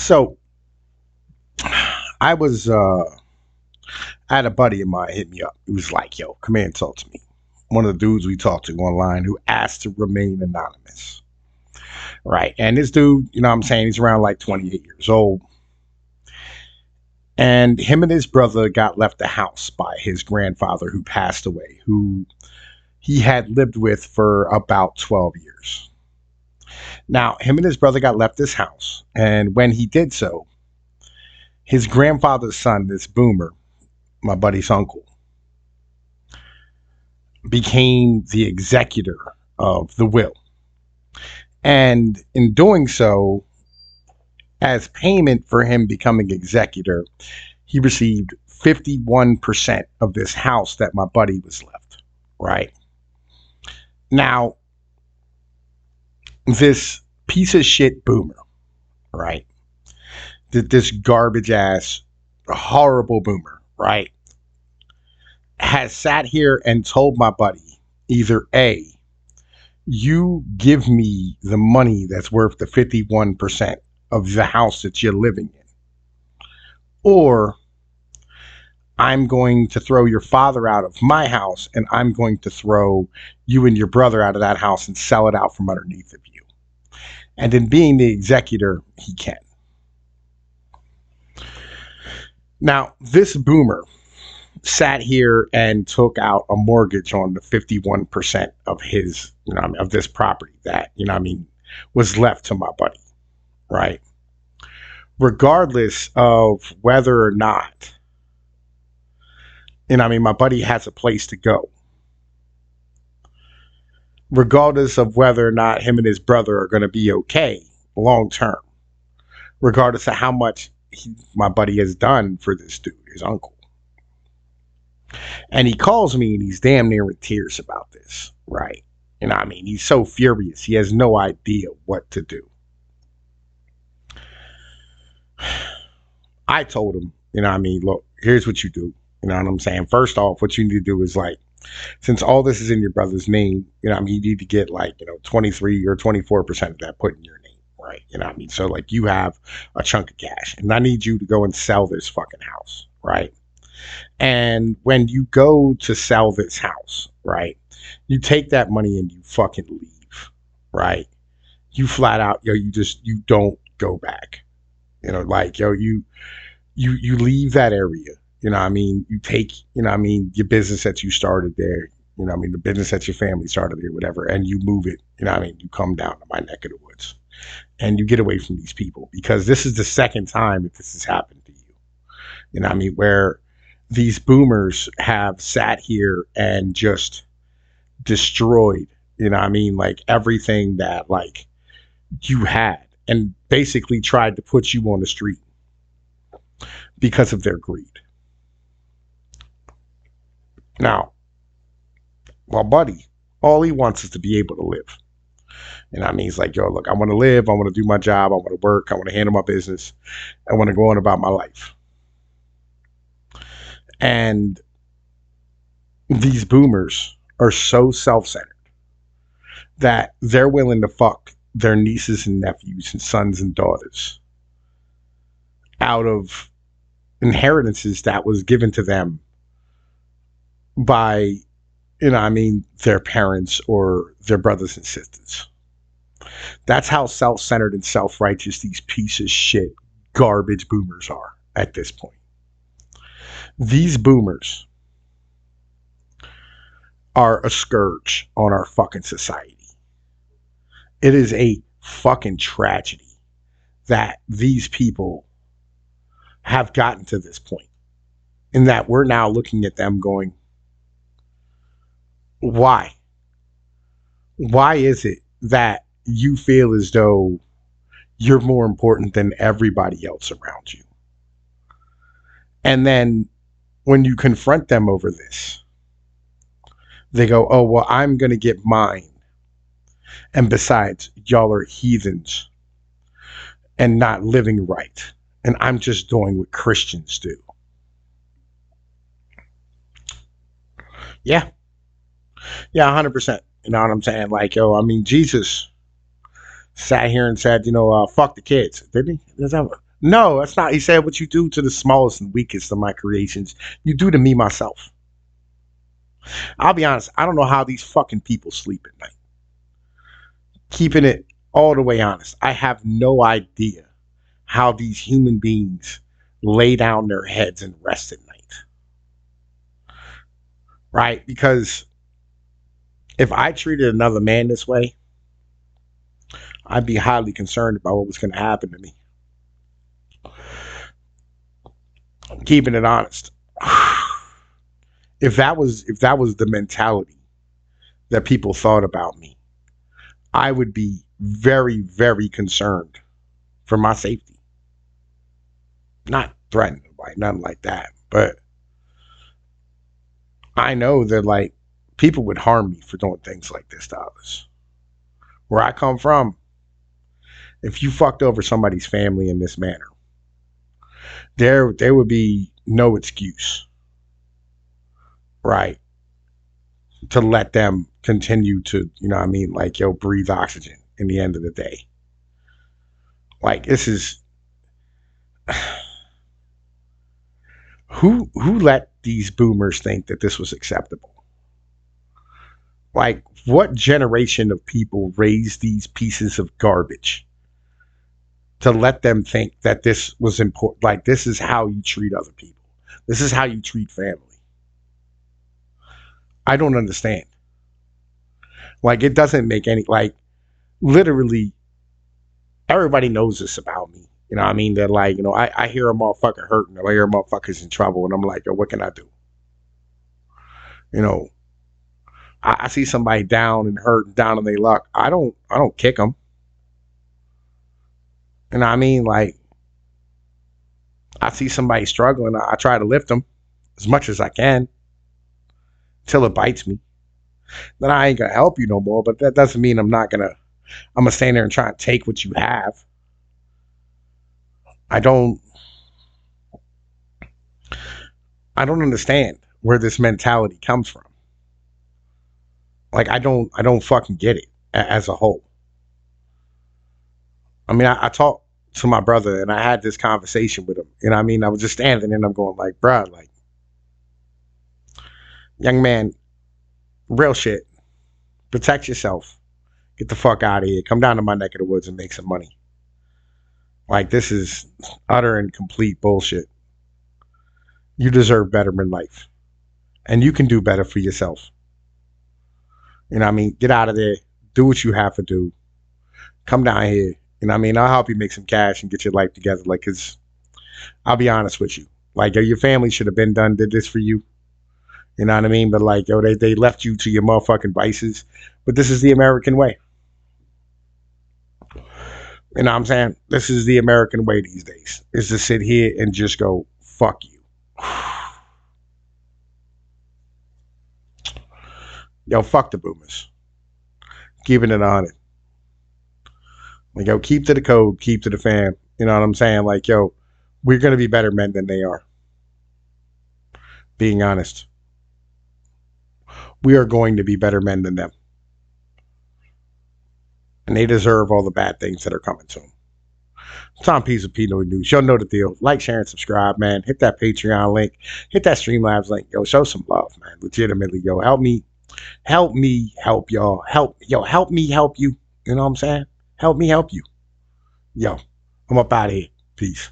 So I was I had a buddy of mine hit me up. He was like, "Yo, come here and talk to me." One of the dudes we talked to online who asked to remain anonymous, right? And this dude, you know, what I'm saying, he's around like 28 years old, and him and his brother got left the house by his grandfather who passed away, who he had lived with for about 12 years. Now, him and his brother got left this house, and when he did so, his grandfather's son, this boomer, my buddy's uncle, became the executor of the will. And in doing so, as payment for him becoming executor, he received 51% of this house that my buddy was left, right? Now, this piece of shit boomer, right? This garbage ass, horrible boomer, right? Has sat here and told my buddy either A, you give me the money that's worth the 51% of the house that you're living in, or I'm going to throw your father out of my house and I'm going to throw you and your brother out of that house and sell it out from underneath of you. And in being the executor, he can. Now, this boomer sat here and took out a mortgage on the 51% of his, of this property that, was left to my buddy, right? Regardless of whether or not, my buddy has a place to go. Regardless of whether or not him and his brother are going to be okay long term. Regardless of how much my buddy has done for this dude, his uncle. And he calls me and he's damn near in tears about this, right? He's so furious. He has no idea what to do. I told him, look, here's what you do. You know what I'm saying? First off, what you need to do is since all this is in your brother's name, you need to get 23 or 24% of that put in your name, right? So you have a chunk of cash and I need you to go and sell this fucking house, right? And when you go to sell this house, right, you take that money and you fucking leave, right? You flat out, you don't go back. You leave that area. You take, your business that you started there, the business that your family started there, whatever, and you move it, you come down to my neck of the woods and you get away from these people because this is the second time that this has happened to you. Where these boomers have sat here and just destroyed, everything that you had and basically tried to put you on the street because of their greed. Now, well, buddy, all he wants is to be able to live. He's like, yo, look, I want to live. I want to do my job. I want to work. I want to handle my business. I want to go on about my life. And these boomers are so self-centered that they're willing to fuck their nieces and nephews and sons and daughters out of inheritances that was given to them by, their parents or their brothers and sisters. That's how self-centered and self-righteous these piece of shit garbage boomers are at this point. These boomers are a scourge on our fucking society. It is a fucking tragedy that these people have gotten to this point, and that we're now looking at them going, why? Why is it that you feel as though you're more important than everybody else around you? And then when you confront them over this, they go, oh, well, I'm going to get mine. And besides, y'all are heathens and not living right. And I'm just doing what Christians do. Yeah. Yeah, 100%. You know what I'm saying? Jesus sat here and said, fuck the kids. Didn't he? No, that's not. He said, what you do to the smallest and weakest of my creations, you do to me myself. I'll be honest. I don't know how these fucking people sleep at night. Keeping it all the way honest. I have no idea how these human beings lay down their heads and rest at night. Right? Because if I treated another man this way, I'd be highly concerned about what was going to happen to me. Keeping it honest. If that was the mentality that people thought about me, I would be very, very concerned for my safety. Not threatened by nothing like that, but I know that like people would harm me for doing things like this to others. Where I come from, if you fucked over somebody's family in this manner, there would be no excuse, right, to let them continue to, you know what I mean, like, yo, breathe oxygen in the end of the day. Like, this is who let these boomers think that this was acceptable? Like, what generation of people raised these pieces of garbage to let them think that this was important? Like, this is how you treat other people. This is how you treat family. I don't understand. Like, it doesn't make any, like, literally, everybody knows this about me. You know what I mean? They're like, you know, I hear a motherfucker hurting, or I hear a motherfucker's in trouble, and I'm like, yo, what can I do? You know, I see somebody down and hurt and down on their luck. I don't kick them. You know what I mean? Like, I see somebody struggling, I try to lift them as much as I can till it bites me. Then I ain't gonna help you no more. But that doesn't mean I'm gonna stand there and try and take what you have. I don't I don't understand where this mentality comes from. Like, I don't fucking get it as a whole. I mean, I talked to my brother and I had this conversation with him. You know what I mean? I was just standing there and I'm going like, bruh, like, young man, real shit. Protect yourself. Get the fuck out of here. Come down to my neck of the woods and make some money. Like, this is utter and complete bullshit. You deserve better in life. And you can do better for yourself. You know what I mean? Get out of there. Do what you have to do. Come down here. You know what I mean? I'll help you make some cash and get your life together. Like, cause I'll be honest with you. Like, yo, your family should have been did this for you. You know what I mean? But like, yo, they left you to your motherfucking vices. But this is the American way. You know what I'm saying? This is the American way these days. Is to sit here and just go, fuck you. Yo, fuck the boomers. Keeping it on it. Like, yo, keep to the code, keep to the fam. You know what I'm saying? Like, yo, we're gonna be better men than they are. Being honest. We are going to be better men than them. And they deserve all the bad things that are coming to them. Tom P's of Pnoid News. Y'all know the deal. Like, share, and subscribe, man. Hit that Patreon link. Hit that Streamlabs link. Yo, show some love, man. Legitimately, yo. Help me help y'all. Help me help you. You know what I'm saying? Help me help you. Yo, I'm up out of here. Peace.